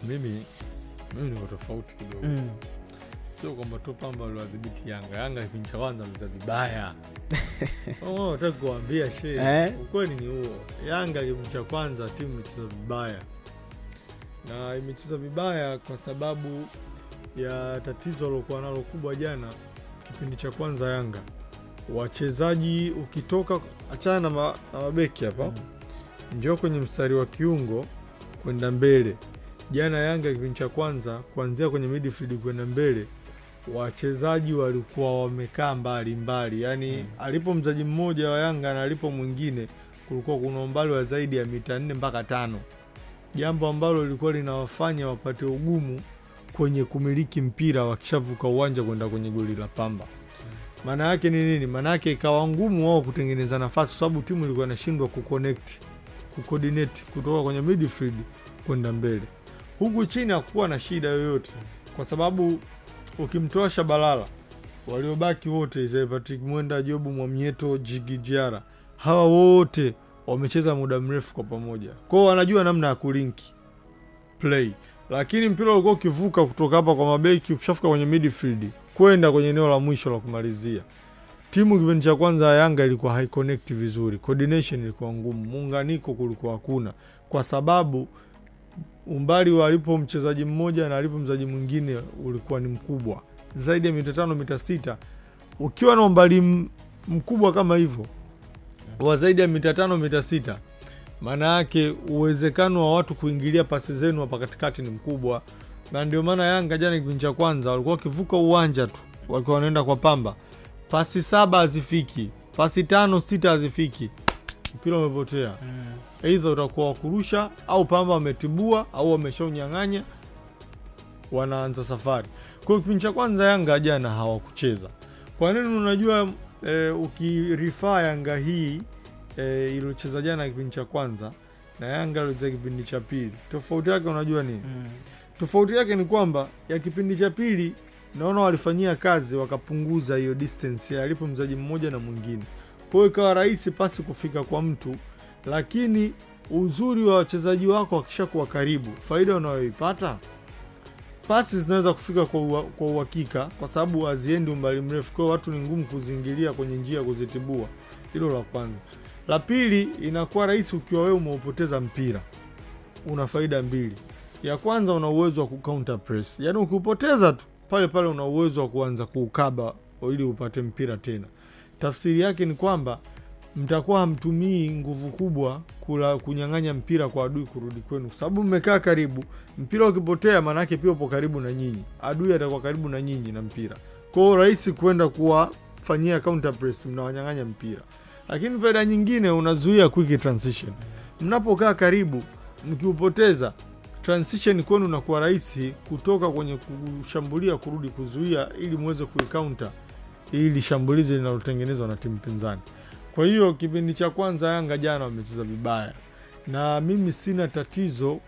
Mimi niko tofauti kidogo. Sio kwamba tu Pamba aliwadhibiti Yanga. Yanga kipindi cha kwanza walicheza vibaya. Nataka kuambia ukweli ni huo. Yanga kipindi cha kwanza timu imecheza vibaya. Na imecheza vibaya kwa sababu ya tatizo lilokuwa nalo kubwa jana kipindi cha kwanza Yanga. Wachezaji ukitoka achana na mabeki hapa. Njoo kwenye mstari wa kiungo kwenda mbele. Jana Yanga kipindi cha kwanza kuanzia kwenye midfield kwenda mbele wachezaji walikuwa wamekaa mbali. Yaani alipo mchezaji mmoja wa Yanga na alipo mwingine kulikuwa kuna umbali wa zaidi ya mita 4 mpaka 5. Jambo ambalo lilikuwa linawafanya wapate ugumu kwenye kumiliki mpira wakishavuka uwanja kwenda kwenye goli la Pamba. Maana yake ni nini? Maana yake ikawa ngumu wao kutengeneza nafasi sababu timu ilikuwa inashindwa kucoordinate kutoka kwenye midfield kwenda mbele. Huku chini hakuwa na shida yoyote kwa sababu ukimtoa Shabalala waliobaki wote Isaiah Patrick Mwenda, Jobu Mwamnyeto, Jigi Jiara, hawa wote wamecheza muda mrefu kwa pamoja. Kwa hiyo wanajua namna ya kulinki play. Lakini mpira ulikuwa ukivuka kutoka hapa kwa mabeki ukishafika kwenye midfield kwenda kwenye eneo la mwisho la kumalizia. Timu kipindi cha kwanza ya Yanga ilikuwa haiconnect vizuri. Coordination ilikuwa ngumu, muunganiko kulikuwa hakuna kwa sababu umbali walipo mchezaji mmoja na alipo mchezaji mwingine ulikuwa ni mkubwa. Zaidi ya mita 5 mita 6. Ukiwa na umbali mkubwa kama hivyo wa zaidi ya mita 5 mita 6, maana yake uwezekano wa watu kuingilia pasi zenu hapa katikati ni mkubwa. Na ndio maana Yanga jana kipindi cha kwanza walikuwa kivuka uwanja tu walikuwa wanaenda kwa Pamba. Pasi 7 hazifiki, pasi 5 6 hazifiki. Mpira umepotea. Either utakuwa wakurusha au Pamba wametibua au wameshaunyang'anya wanaanza safari. Kwa kipindi cha kwanza Yanga jana hawakucheza. Kwa nini unajua ukirifaa Yanga hii iliyocheza jana kipindi cha kwanza na Yanga iliyocheza kipindi cha pili. Tofauti yake unajua nini? Tofauti yake ni kwamba ya kipindi cha pili naona walifanyia kazi wakapunguza hiyo distance ya alipo mchezaji mmoja na mwingine. Kwa hiyo ikawa rahisi pasi kufika kwa mtu, lakini uzuri wa wachezaji wako wakishakuwa karibu, faida unayoipata pasi zinaweza kufika kwa uhakika kwa sababu haziendi umbali mrefu. Kwa watu ni ngumu kuzingilia kwenye njia kuzitibua. Hilo la kwanza. La pili, inakuwa rahisi ukiwa wewe umeupoteza mpira. Una faida mbili. Ya kwanza una uwezo wa kucounter press. Yaani ukipoteza tu pale pale una uwezo wa kuanza kuukaba ili upate mpira tena. Tafsiri yake ni kwamba mtakuwa hamtumii nguvu kubwa kunyang'anya mpira kwa adui kurudi kwenu kwa sababu mmekaa karibu. Mpira ukipotea maana yake pia upo karibu na nyinyi. Adui atakuwa karibu na nyinyi na mpira. Kwa hiyo rahisi kwenda kuwafanyia counter press, mnawanyang'anya mpira. Lakini faida nyingine unazuia quick transition. Mnapokaa karibu mkiupoteza transition kwenu inakuwa rahisi kutoka kwenye kushambulia kurudi kuzuia ili muweze kuicounter ili shambulizi linalotengenezwa na timu pinzani. Kwa hiyo kipindi cha kwanza Yanga jana wamecheza vibaya. Na mimi sina tatizo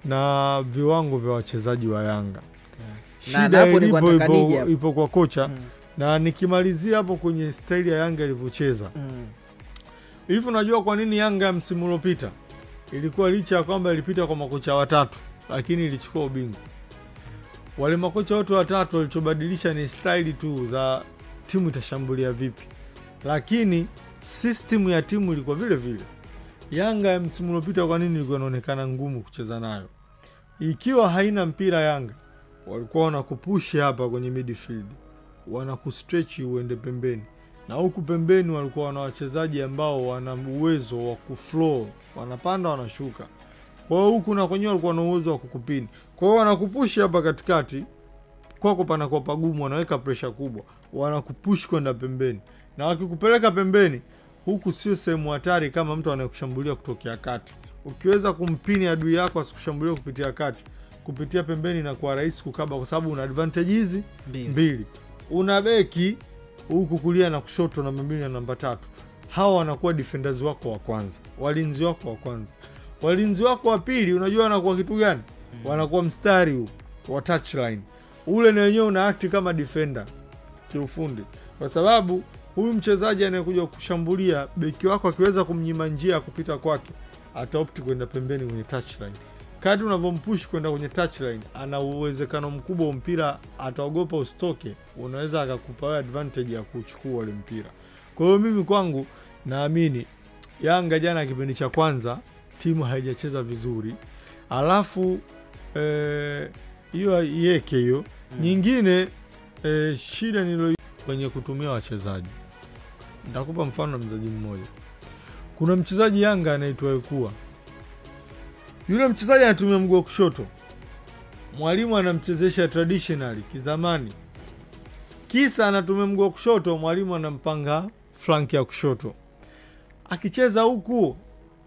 na viwango vya wachezaji wa Yanga. Shida ipo kwa kocha. Na nikimalizia hapo kwenye staili ya Yanga ilivyocheza. Hivi unajua kwa nini Yanga msimu uliopita ilikuwa licha ya kwamba ilipita kwa makocha watatu lakini ilichukua ubingwa? Wale makocha wote watatu walichobadilisha ni staili tu za timu itashambulia vipi. Lakini system ya timu ilikuwa vile vile. Yanga ya msimu uliopita kwa nini ilikuwa inaonekana ngumu kucheza nayo? Ikiwa haina mpira Yanga walikuwa wanakupush hapa kwenye midfield, wanakustretch uende pembeni. Na huku pembeni walikuwa wana wachezaji ambao wana uwezo wa kuflow, wanapanda wanashuka. Kwa hiyo huku na kwenyewe walikuwa na uwezo wa kukupini. Kwa hiyo wanakupush hapa katikati, kwako panakuwa pagumu, wanaweka pressure kubwa, wanakupush kwenda pembeni. Na wakikupeleka pembeni, huku sio sehemu hatari kama mtu anayekushambulia kutokea kati. Ukiweza kumpini adui yako asikushambulie kupitia kati, kupitia pembeni na kwa rahisi kukaba kwa sababu una advantage hizi mbili. Una beki huku kulia na kushoto namba 2 na namba 3. Hawa wanakuwa defenders wako wa kwanza, walinzi wako wa kwanza. Walinzi wako wa pili unajua wanakuwa kitu gani? Wanakuwa mstari huu wa touchline. Ule na wenyewe una act kama defender kiufundi. Kwa sababu huyu mchezaji anayekuja kushambulia, beki wako akiweza kumnyima njia kupita kwake, ataopti kwenda pembeni kwenye touchline. kadri unavyompush kwenda kwenye touchline, ana uwezekano mkubwa mpira ataogopa usitoke, unaweza akakupa wewe advantage ya kuchukua ile mpira. Kwa hiyo mimi kwangu naamini Yanga jana kipindi cha kwanza timu haijacheza vizuri. Alafu hiyo yeke hiyo nyingine shida nilo kwenye kutumia wachezaji. Nitakupa mfano na mchezaji mmoja. Kuna mchezaji Yanga anaitwa Ekua. Yule mchezaji anatumia mguu wa kushoto. Mwalimu anamchezesha traditionally kizamani. Kisa anatumia mguu wa kushoto, mwalimu anampanga flank ya kushoto. Akicheza huku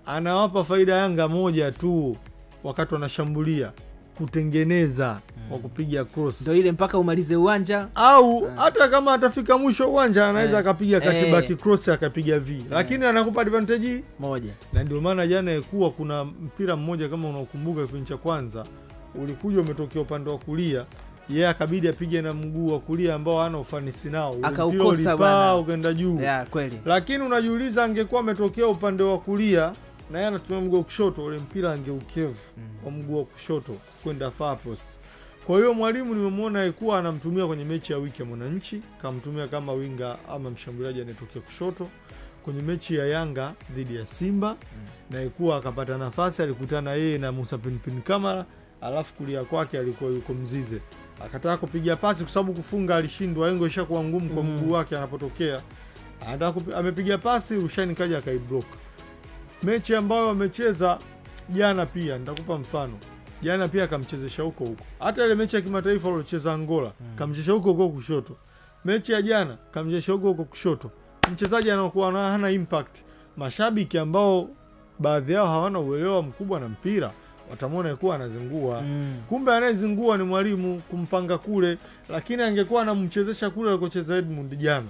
anawapa faida Yanga moja tu wakati wanashambulia, kutengeneza kwa kupiga cross. Ndio ile mpaka umalize uwanja, au hata kama atafika mwisho uwanja anaweza akapiga katibaki cross akapiga V. Lakini anakupa advantage moja. Na ndio maana jana ilikuwa kuna mpira mmoja kama unakumbuka kipindi cha kwanza ulikuja umetokea upande wa kulia, yeye akabidi apige na mguu wa kulia ambao hana ufanisi nao, akaukosa bwana, ukaenda juu. Kweli. Lakini unajiuliza angekuwa ametokea upande wa kulia na yeye anatumia mguu wa kushoto, ule mpira angeukevu kwa mguu wa kushoto kwenda far post. Kwa hiyo mwalimu nimemwona alikuwa anamtumia kwenye mechi ya wiki ya Mwananchi, kamtumia kama winga ama mshambuliaji anayetokea kushoto. Kwenye mechi ya Yanga dhidi ya Simba na ilikuwa akapata nafasi, alikutana yeye na Musa Pinpin Kamara, alafu kulia kwake alikuwa yuko Mzize. Akataka kupiga pasi kwa sababu kufunga alishindwa, yengo ishakuwa ngumu kwa mguu wake anapotokea. Amepiga pasi, Rushine kaja akaiblock. Mechi ambayo wamecheza jana pia nitakupa mfano. Jana pia akamchezesha huko. Hata ile mechi ya kimataifa waliocheza Angola, kamchezesha huko kushoto. Mechi ya jana kamchezesha huko kushoto. Mchezaji anakuwa hana impact. Mashabiki ambao baadhi yao hawana uelewa mkubwa na mpira watamwona kuwa anazingua. Kumbe anayezingua ni mwalimu kumpanga kule, lakini angekuwa anamchezesha kule alikocheza Edmund jana,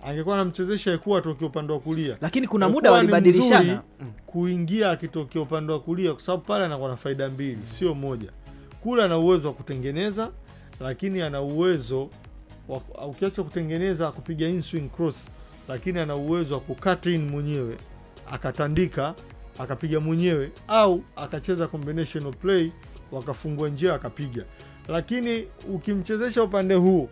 angekuwa anamchezesha Ekua atokea upande wa kulia. Lakini kuna muda walibadilishana kuingia akitokea upande wa kulia kwa sababu pale anakuwa na faida mbili, sio moja. Kule ana uwezo wa kutengeneza, lakini ana uwezo ukiacha kutengeneza kupiga in swing cross, lakini ana uwezo wa kucut in mwenyewe, akatandika, akapiga mwenyewe, au akacheza combination of play wakafungua njia akapiga. Lakini ukimchezesha upande huu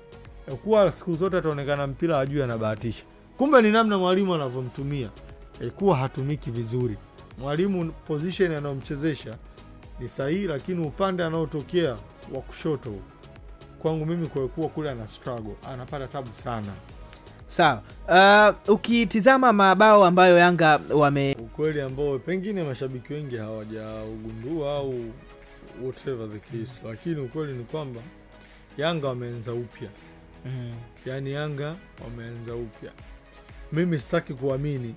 kwa siku zote ataonekana mpira ajui anabahatisha. Kumbe ni namna mwalimu anavyomtumia. Kuwa hatumiki vizuri. Mwalimu position anayomchezesha ni sahihi, lakini upande anaotokea wa kushoto kwangu mimi kwa kuwa kule ana struggle, anapata tabu sana. Sawa. Ukitizama mabao ambayo Yanga ukweli ambao pengine mashabiki wengi hawajaugundua au whatever the case, lakini ukweli ni kwamba Yanga wameanza upya. Yaani Yanga wameanza upya. Mimi sitaki kuamini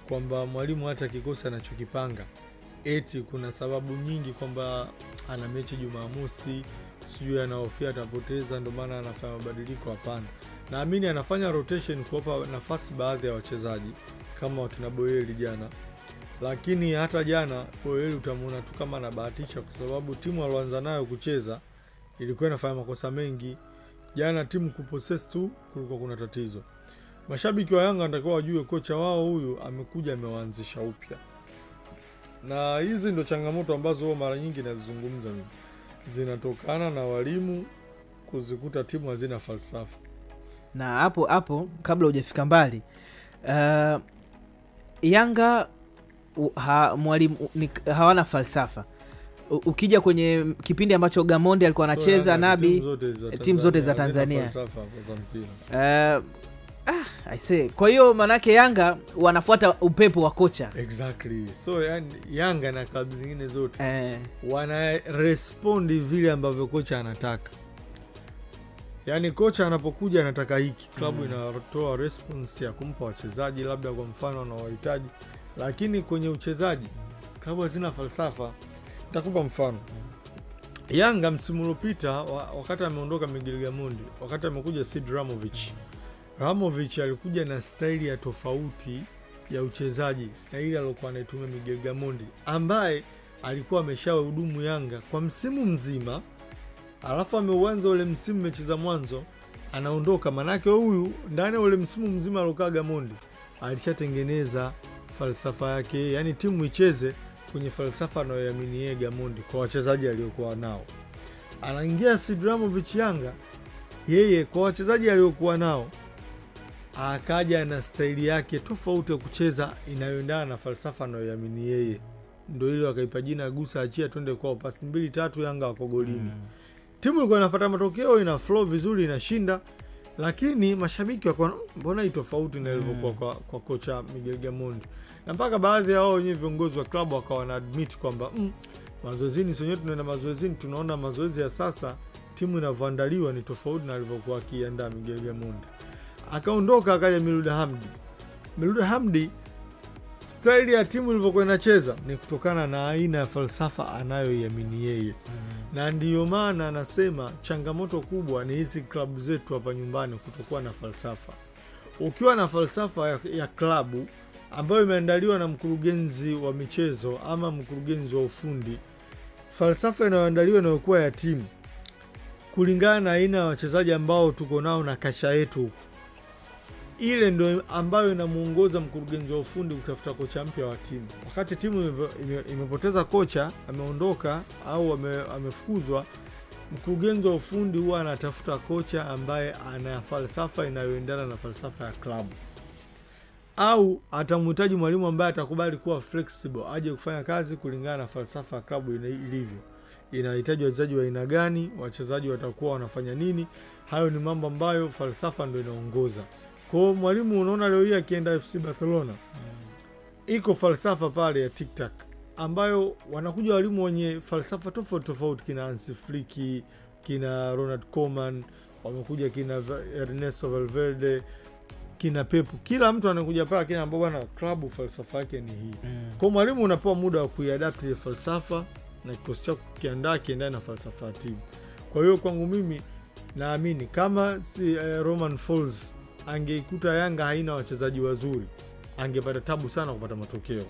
kwamba mwalimu hata kikosi anachokipanga eti kuna sababu nyingi kwamba ana mechi Jumamosi, sijui anahofia atapoteza ndio maana anafanya mabadiliko. Hapana. Naamini anafanya rotation kuwapa nafasi baadhi ya wachezaji kama wakina Boyeli jana. Lakini hata jana Boyeli utamuona tu kama anabahatisha kwa sababu timu alianza nayo kucheza ilikuwa inafanya makosa mengi. Jana timu kupossess tu kulikuwa kuna tatizo. Mashabiki wa Yanga wanatakiwa wajue kocha wao huyu amekuja amewaanzisha upya. Na hizi ndo changamoto ambazo mara nyingi nazizungumza mimi. Zinatokana na walimu kuzikuta timu hazina falsafa. Na hapo kabla hujafika mbali, Yanga mwalimu hawana falsafa. Ukija kwenye kipindi ambacho Gamondi alikuwa anacheza Nabi, timu zote za Tanzania I say, kwa hiyo manake Yanga wanafuata upepo wa kocha. Exactly. So Yanga na klabu zingine zote wana respond vile ambavyo kocha anataka. Yaani kocha anapokuja anataka hiki, klabu inatoa response ya kumpa wachezaji labda kwa mfano wanaohitaji. Lakini kwenye uchezaji klabu hazina falsafa. Nitakupa mfano. Yanga msimu uliopita wakati ameondoka Miguel Gamondi, wakati amekuja Sid Ramovic alikuja na staili ya tofauti ya uchezaji na ile aliyokuwa anaitumia Miguel Gamondi, ambaye alikuwa ameshahudumu Yanga kwa msimu mzima. Alafu ameuanza ule msimu mechi za mwanzo anaondoka, manake huyu ndani ule msimu mzima alokaa Gamondi alishatengeneza falsafa yake, yani timu icheze kwenye falsafa anayoamini yeye Gamondi kwa wachezaji aliokuwa nao. Anaingia Sidramovic Yanga, yeye kwa wachezaji aliokuwa nao akaja na staili yake tofauti ya kucheza inayoendana na falsafa anayoamini yeye. Ndio ile wakaipa jina gusa achia twende kwao, pasi 2-3 Yanga wako golini. Timu ilikuwa inapata matokeo, ina flow vizuri, inashinda, lakini mashabiki wakaona mbona hii tofauti na ilivyokuwa kwa kocha Miguel Gamondi. Na mpaka baadhi ya wao wenyewe viongozi wa klabu wakawa na admit kwamba mazoezini sio tunaenda mazoezini, tunaona mazoezi ya sasa timu inavyoandaliwa ni tofauti na alivyokuwa akiandaa Miguel Gamondi. Akaondoka, akaja Miluda Hamdi. Style ya timu ilivyokuwa inacheza ni kutokana na aina ya falsafa anayoiamini yeye. Na ndiyo maana anasema changamoto kubwa ni hizi klabu zetu hapa nyumbani kutokuwa na falsafa. Ukiwa na falsafa ya klabu ambayo imeandaliwa na mkurugenzi wa michezo ama mkurugenzi wa ufundi, falsafa inayoandaliwa inayokuwa ya timu kulingana na aina ya wachezaji ambao tuko nao na kasha yetu, ile ndio ambayo inamuongoza mkurugenzi wa ufundi kutafuta kocha mpya wa timu. Wakati timu imepoteza kocha, ameondoka au amefukuzwa, mkurugenzi wa ufundi huwa anatafuta kocha ambaye ana falsafa inayoendana na falsafa ya klabu, au atamhitaji mwalimu ambaye atakubali kuwa flexible, aje kufanya kazi kulingana na falsafa ya klabu ilivyo. Inahitaji wachezaji wa aina gani, wachezaji watakuwa wanafanya nini. Hayo ni mambo ambayo falsafa ndio inaongoza. Kwa mwalimu unaona leo hii akienda FC Barcelona, iko falsafa pale ya TikTok ambayo wanakuja walimu wenye falsafa tofauti, kina Hansi Flick, kina Ronald Koeman, wamekuja kina Ernesto Valverde, kina Pep. Kila mtu anakuja pale kina ambao bwana klabu falsafa yake ni hii. Kwa mwalimu unapewa muda wa kuiadapt ile falsafa na kikosi chako kiandaa kiendane na falsafa ya timu. Kwa hiyo kwangu mimi naamini kama Romain Folz angeikuta Yanga haina wachezaji wazuri, angepata tabu sana kupata matokeo.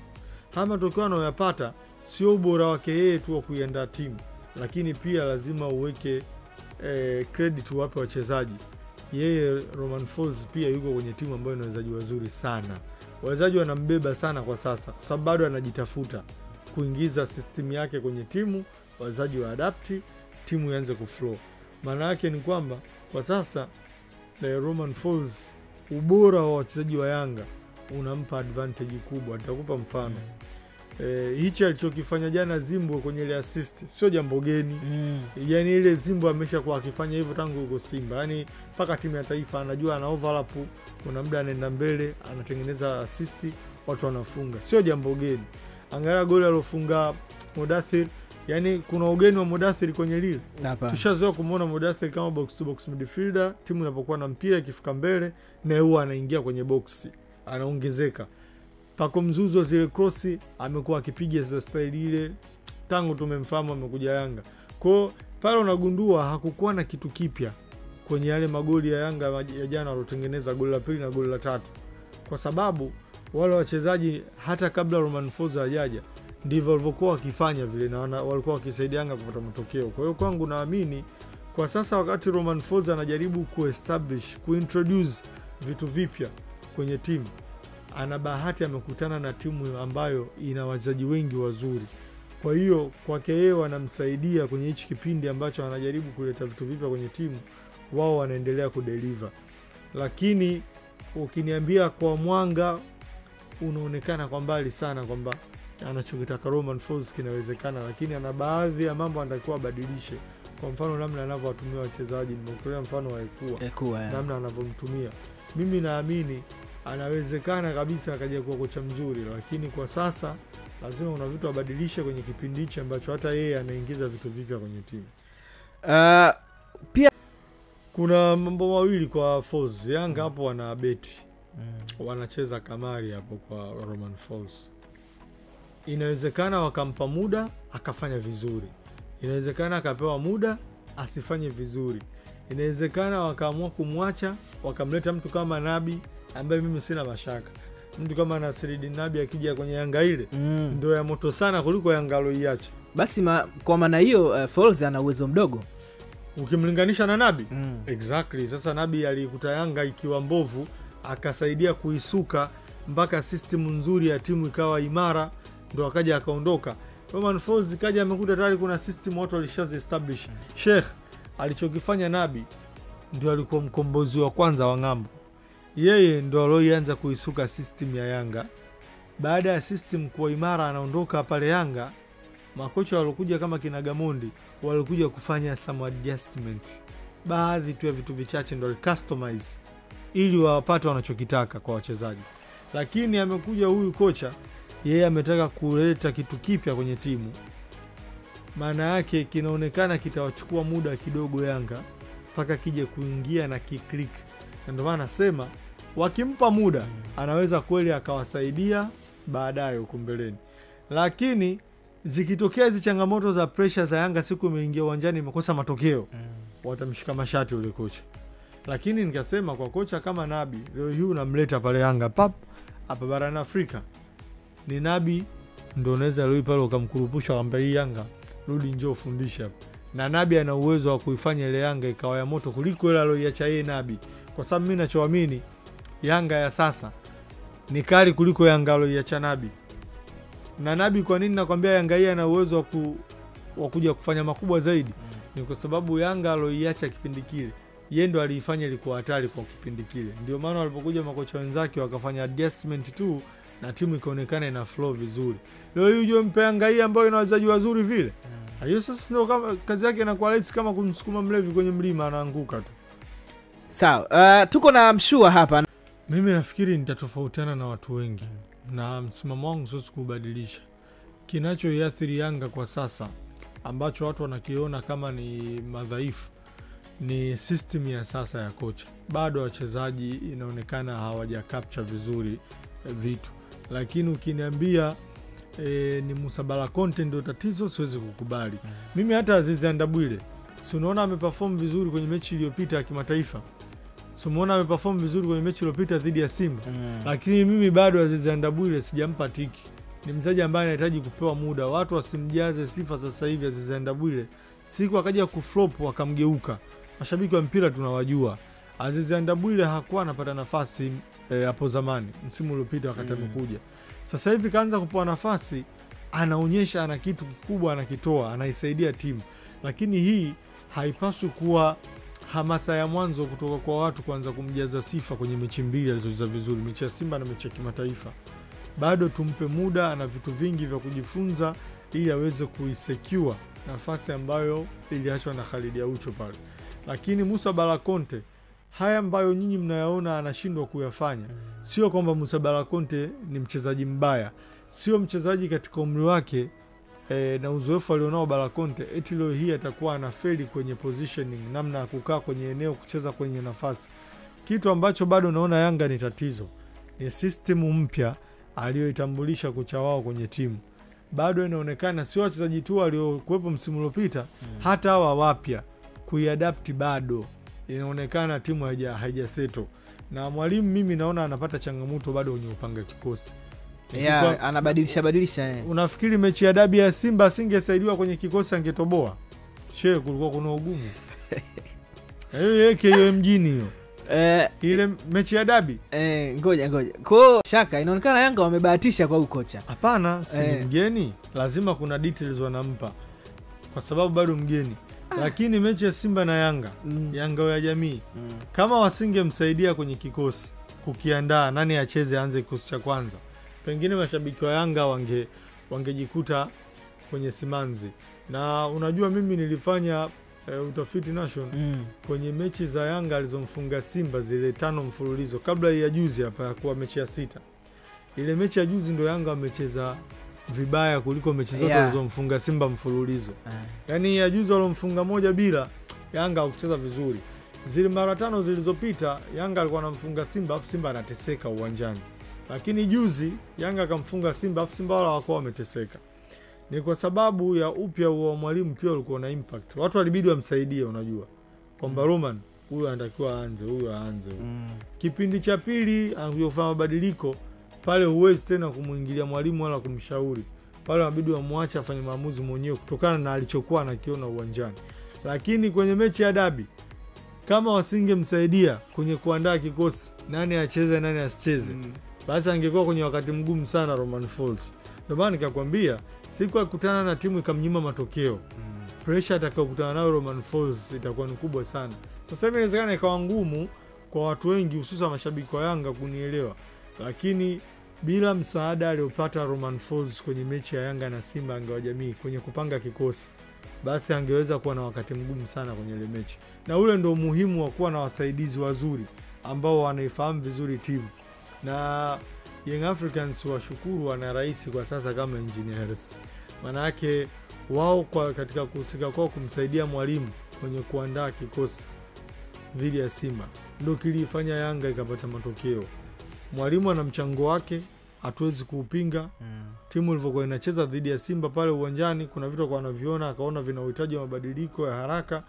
Haya matokeo anayoyapata sio ubora wake yeye tu wa kuiandaa timu, lakini pia lazima uweke credit wape wachezaji. Yeye Romain Folz pia yuko kwenye timu ambayo ina wachezaji wazuri sana. Wachezaji wanambeba sana kwa sasa kwa sababu bado anajitafuta kuingiza system yake kwenye timu, wachezaji wa adapti, timu ianze kuflow. Maana yake ni kwamba kwa sasa Romain Folz ubora wa wachezaji wa Yanga unampa advantage kubwa. Nitakupa mfano. Hichi alichokifanya jana Zimbo kwenye ile assist sio jambo geni. Yaani ile Zimbo ameshakuwa akifanya hivyo tangu yuko Simba. Yaani mpaka timu ya taifa anajua ana overlap, kuna muda anaenda mbele, anatengeneza assist, watu wanafunga. Sio jambo geni. Angalia goli alofunga Mudathir. Yaani kuna ugeni wa Mudathir kwenye lile. Tushazoea kumuona Mudathir kama box to box midfielder, timu inapokuwa na mpira ikifika mbele na huwa anaingia kwenye box, anaongezeka. Pako Mzuzu zile cross amekuwa akipiga za style ile tangu tumemfahamu amekuja Yanga. Kwa pale unagundua hakukuwa na kitu kipya kwenye yale magoli ya Yanga ya jana walotengeneza goli la pili na goli la tatu. Kwa sababu wale wachezaji hata kabla Romain Folz hajaja ndivyo walivyokuwa wakifanya vile na walikuwa wakisaidia Yanga kupata matokeo. Kwa hiyo kwangu naamini kwa sasa wakati Romain Folz anajaribu kuintroduce vitu vipya kwenye timu, ana bahati amekutana na timu ambayo ina wachezaji wengi wazuri. Kwa hiyo kwake yeye wanamsaidia kwenye hichi kipindi ambacho anajaribu kuleta vitu vipya kwenye timu, wao wanaendelea kudeliver. Lakini ukiniambia kwa mwanga unaonekana kwa mbali sana kwamba anachokitaka Romain Folz kinawezekana, lakini ana baadhi ya mambo anatakiwa abadilishe. Kwa mfano namna anavyowatumia wachezaji, nimekueleza mfano wa Ekua namna anavyomtumia. Mimi naamini anawezekana kabisa akaja kuwa kocha mzuri, lakini kwa sasa lazima una vitu abadilishe kwenye kipindi hichi ambacho hata yeye anaingiza vitu vipya kwenye timu. Pia kuna mambo mawili kwa Folz. Yanga hapo wana beti. Wanacheza kamari hapo kwa Romain Folz. Inawezekana wakampa muda akafanya vizuri. Inawezekana akapewa muda asifanye vizuri. Inawezekana wakaamua kumwacha, wakamleta mtu kama Nabi ambaye mimi sina mashaka. Mtu kama Nasreddine Nabi akija kwenye Yanga ile ndio ya moto sana kuliko Yanga aloiacha. Basi kwa maana hiyo Folz ana uwezo mdogo ukimlinganisha na Nabi. Exactly. Sasa Nabi alikuta Yanga ikiwa mbovu, akasaidia kuisuka mpaka system nzuri ya timu ikawa imara, ndo akaja akaondoka. Romain Folz kaja amekuta tayari kuna system watu walishazi establish. Sheikh alichokifanya Nabi ndio alikuwa mkombozi wa kwanza wa ngambo. Yeye ndo alianza kuisuka system ya Yanga. Baada ya system kuwa imara anaondoka pale Yanga, makocha walokuja kama kina Gamondi walikuja kufanya some adjustment. Baadhi tu ya vitu vichache ndo customize ili wapate wanachokitaka kwa wachezaji. Lakini amekuja huyu kocha, yeye ametaka kuleta kitu kipya kwenye timu. Maana yake kinaonekana kitawachukua muda kidogo Yanga mpaka kije kuingia na kiklik. Ndio maana nasema wakimpa muda anaweza kweli akawasaidia baadaye huko mbeleni. Lakini zikitokea hizo changamoto za pressure za Yanga siku imeingia uwanjani imekosa matokeo, watamshika mashati ule kocha. Lakini nikasema kwa kocha kama Nabi, leo hii unamleta pale Yanga pap hapa barani Afrika. Ni Nabi ndio unaweza leo pale ukamkurupusha kwamba hii Yanga rudi njoo fundisha. Na Nabi ana uwezo wa kuifanya ile Yanga ikawa ya moto kuliko ile aliyoiacha yeye Nabi. Kwa sababu mimi ninachoamini Yanga ya sasa ni kali kuliko Yanga aliyoiacha Nabi. Na Nabi kwa nini nakwambia Yanga hii ana uwezo wa kuja kufanya makubwa zaidi? Ni kwa sababu Yanga aliyoiacha kipindi kile yeye ndo aliifanya ilikuwa hatari kwa kipindi kile. Ndio maana walipokuja makocha wenzake wakafanya adjustment tu na timu ikaonekana ina flow vizuri. Leo hii uje mpe Yanga hii ambayo ina wachezaji wazuri vile. Hiyo sasa ndio kama kazi yake inakuwa lights kama kumsukuma mlevi kwenye mlima anaanguka tu. Sawa, tuko na Mshua hapa. Mimi nafikiri nitatofautiana na watu wengi. Na msimamo wangu siwezi kubadilisha. Kinachoiathiri Yanga kwa sasa ambacho watu wanakiona kama ni madhaifu ni system ya sasa ya kocha. Bado wachezaji inaonekana hawaja capture vizuri vitu. Lakini ukiniambia ni Musa Bala Conte ndio tatizo, siwezi kukubali. Mimi hata Azizi Andabwile, si unaona ameperform vizuri kwenye mechi iliyopita ya kimataifa. Si umeona ameperform vizuri kwenye mechi iliyopita dhidi ya Simba. Lakini mimi bado Azizi Andabwile sijampa tiki. Ni mchezaji ambaye anahitaji kupewa muda. Watu wasimjaze sifa sasa hivi Azizi Andabwile. Siku akaja kuflop wakamgeuka. Mashabiki wa mpira tunawajua. Azizi Andabwile hakuwa anapata nafasi hapo zamani msimu uliopita wakati amekuja. Sasa hivi kaanza kupewa nafasi, anaonyesha ana kitu kikubwa anakitoa, anaisaidia timu. Lakini hii haipaswi kuwa hamasa ya mwanzo kutoka kwa watu kuanza kumjaza sifa kwenye mechi mbili alizocheza vizuri, mechi ya Simba na mechi ya kimataifa. Bado tumpe muda, ana vitu vingi vya kujifunza ili aweze kuisecure nafasi ambayo iliachwa na Khalid Aucho pale. Lakini Musa Bala Conte, haya ambayo nyinyi mnayaona anashindwa kuyafanya, sio kwamba Musa Bala Conte ni mchezaji mbaya, sio mchezaji katika umri wake na uzoefu alionao Bala Conte eti leo hii atakuwa anafeli kwenye positioning, namna ya kukaa kwenye eneo, kucheza kwenye nafasi. Kitu ambacho bado naona Yanga ni tatizo ni system mpya aliyoitambulisha kocha wao kwenye timu. Bado inaonekana sio wachezaji tu waliokuwepo msimu uliopita, hata hawa wapya kuiadapt bado inaonekana timu haijaseto. Na mwalimu mimi naona anapata changamoto bado kwenye upanga kikosi. Anabadilisha. Unafikiri mechi ya dabi ya Simba asingesaidiwa kwenye kikosi angetoboa? Kulikuwa kuna ugumu. Hiyo mjini hiyo. Ile mechi ya dabi. Ngoja. Kwa shaka inaonekana Yanga wamebahatisha kwa ukocha. Hapana, si mgeni. Lazima kuna details wanampa. Kwa sababu bado mgeni. Lakini mechi ya Simba na Yanga, Yanga ya jamii, kama wasingemsaidia kwenye kikosi kukiandaa nani acheze aanze kikosi cha kwanza, pengine mashabiki wa Yanga wangejikuta kwenye simanzi. Na unajua mimi nilifanya utafiti nation kwenye mechi za Yanga alizomfunga Simba zile 5 mfululizo kabla ya juzi hapa ya kuwa mechi ya 6. Ile mechi ya juzi ndo Yanga wamecheza vibaya kuliko mechi zote alizomfunga Simba mfululizo. Yaani ya juzi walomfunga 1-0, Yanga hakucheza vizuri. Zile mara 5 zilizopita Yanga alikuwa anamfunga Simba afu Simba anateseka uwanjani. Lakini juzi Yanga akamfunga Simba afu Simba wala hawakuwa wameteseka. Ni kwa sababu ya upya wa mwalimu pia ulikuwa na impact. Watu walibidi wamsaidie, unajua. Kwamba Roman huyu anatakiwa aanze, huyu aanze. Kipindi cha pili anakuja kufanya mabadiliko, pale huwezi tena kumuingilia mwalimu wala kumshauri. Pale inabidi wamwache afanye maamuzi mwenyewe kutokana na alichokuwa anakiona uwanjani. Lakini kwenye mechi ya dabi, kama wasingemsaidia kwenye kuandaa kikosi, nani acheze nani asicheze, basi angekuwa kwenye wakati mgumu sana Romain Folz. Ndio maana nikakwambia siku akutana na timu ikamnyima matokeo, pressure atakayokutana nayo Romain Folz itakuwa ni kubwa sana. Sasa hivi inawezekana ikawa ngumu kwa watu wengi, hususan mashabiki wa Yanga kunielewa, lakini bila msaada aliopata Romain Folz kwenye mechi ya Yanga na Simba Ngao Jamii kwenye kupanga kikosi, basi angeweza kuwa na wakati mgumu sana kwenye ile mechi. Na ule ndio muhimu wa kuwa na wasaidizi wazuri ambao wanaifahamu vizuri timu. Na Young Africans washukuru wana rais kwa sasa kama Engineers. Maana yake wao kwa katika kuhusika kwao kumsaidia mwalimu kwenye kuandaa kikosi dhidi ya Simba ndio kilifanya Yanga ikapata matokeo. Mwalimu ana mchango wake, hatuwezi kuupinga. Timu ilivyokuwa inacheza dhidi ya Simba pale uwanjani, kuna vitu kwa anaviona akaona vina uhitaji wa mabadiliko ya haraka,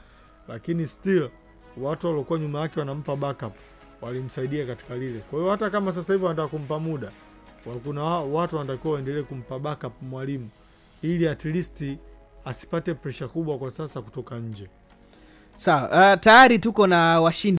lakini still watu waliokuwa nyuma yake wanampa backup, walimsaidia katika lile. Kwa hiyo hata kama sasa hivi wanataka kumpa muda, kuna watu wanatakiwa waendelee kumpa backup mwalimu ili at least asipate pressure kubwa kwa sasa kutoka nje. Sawa, tayari tuko na washindi